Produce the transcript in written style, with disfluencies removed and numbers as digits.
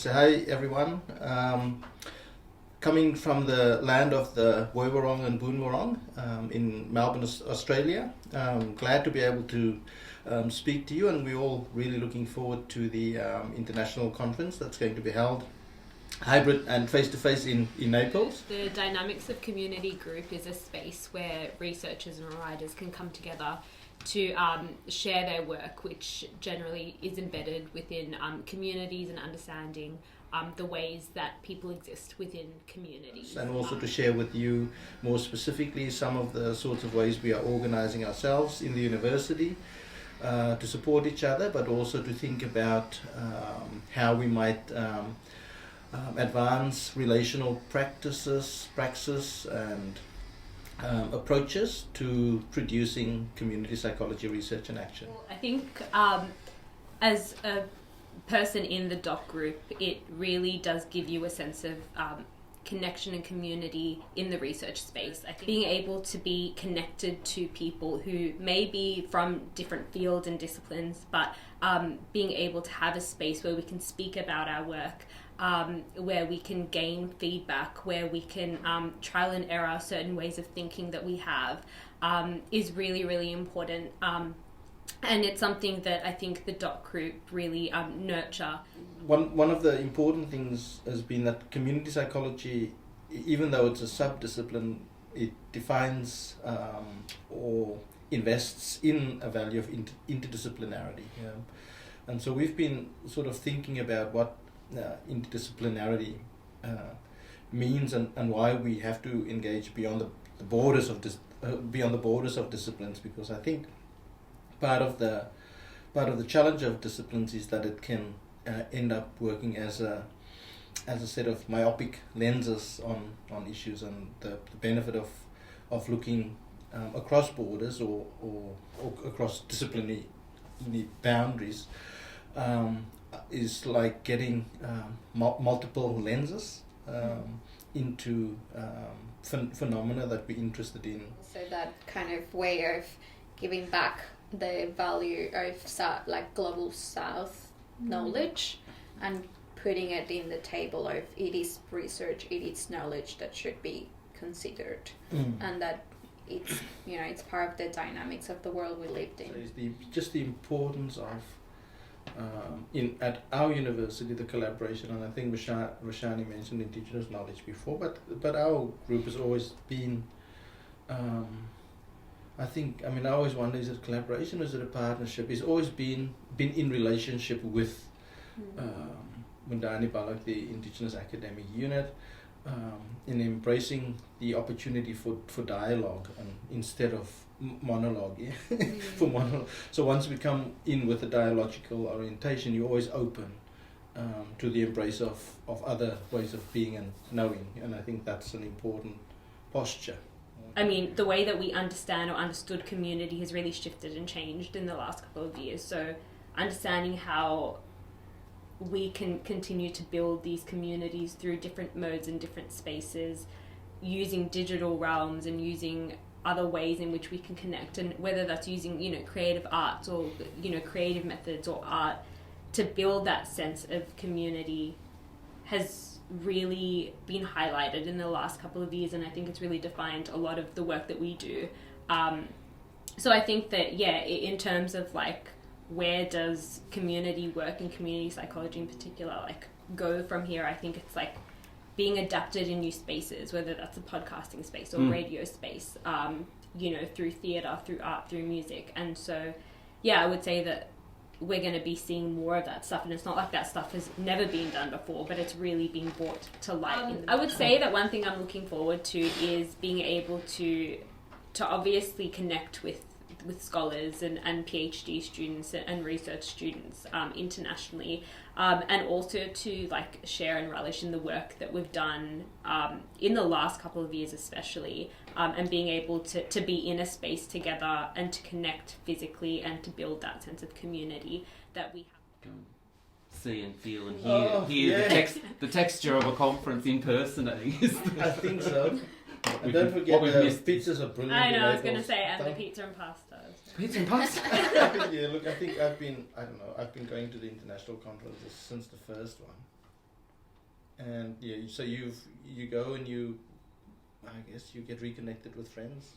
say hi, everyone. Coming from the land of the Woiwurrung and Boonwurrung in Melbourne, Australia. Glad to be able to speak to you, and we're all really looking forward to the international conference that's going to be held hybrid and face-to-face in Naples. The Dynamics of Community group is a space where researchers and writers can come together to share their work, which generally is embedded within communities and understanding the ways that people exist within communities. And also to share with you more specifically some of the sorts of ways we are organizing ourselves in the university to support each other, but also to think about how we might advance relational praxis and approaches to producing community psychology research and action. I think as a person in the doc group, it really does give you a sense of connection and community in the research space. I think being able to be connected to people who may be from different fields and disciplines, but being able to have a space where we can speak about our work, where we can gain feedback, where we can trial and error certain ways of thinking that we have, is really, really important. And it's something that I think the doc group really nurture. One of the important things has been that community psychology, even though it's a subdiscipline, it defines or invests in a value of interdisciplinarity. And so we've been sort of thinking about what interdisciplinarity means and why we have to engage beyond the borders of disciplines, because I think part of the challenge of disciplines is that it can end up working as a set of myopic lenses on issues, and the benefit of looking across borders or across disciplinary boundaries is like getting multiple lenses into phenomena that we're interested in. So that kind of way of giving back the value of global south knowledge and putting it in the table of it is research, it is knowledge that should be considered, and that it's part of the dynamics of the world we lived in. So it's just the importance of at our university, the collaboration, and I think Rashani mentioned indigenous knowledge before, but our group has always been I always wonder, is it collaboration or is it a partnership? It's always been in relationship with Mundani Balak, the Indigenous Academic Unit, in embracing the opportunity for dialogue and instead of monologue. For monologue. So once we come in with a dialogical orientation, you're always open to the embrace of other ways of being and knowing, and I think that's an important posture. I mean, the way that we understand or understood community has really shifted and changed in the last couple of years. So understanding how we can continue to build these communities through different modes and different spaces, using digital realms and using other ways in which we can connect, and whether that's using, creative arts or, creative methods or art to build that sense of community has really been highlighted in the last couple of years, and I think it's really defined a lot of the work that we do. So I think that, in terms of where does community work and community psychology in particular go from here, I think it's being adapted in new spaces, whether that's a podcasting space or radio space, through theatre, through art, through music. And so I would say that we're going to be seeing more of that stuff, and it's not like that stuff has never been done before, but it's really been brought to light. I would say that one thing I'm looking forward to is being able to obviously connect with scholars and PhD students and research students internationally, and also to share and relish in the work that we've done in the last couple of years especially, and being able to be in a space together and to connect physically and to build that sense of community that we have. See and feel and hear the texture of a conference in person, I think. I think so. And don't forget the pizzas are brilliant. I know, I was going to say, and the pizza and pasta. Pizza and pasta? Yeah, look, I think I've been going to the international conferences since the first one. And yeah, so you go and I guess you get reconnected with friends.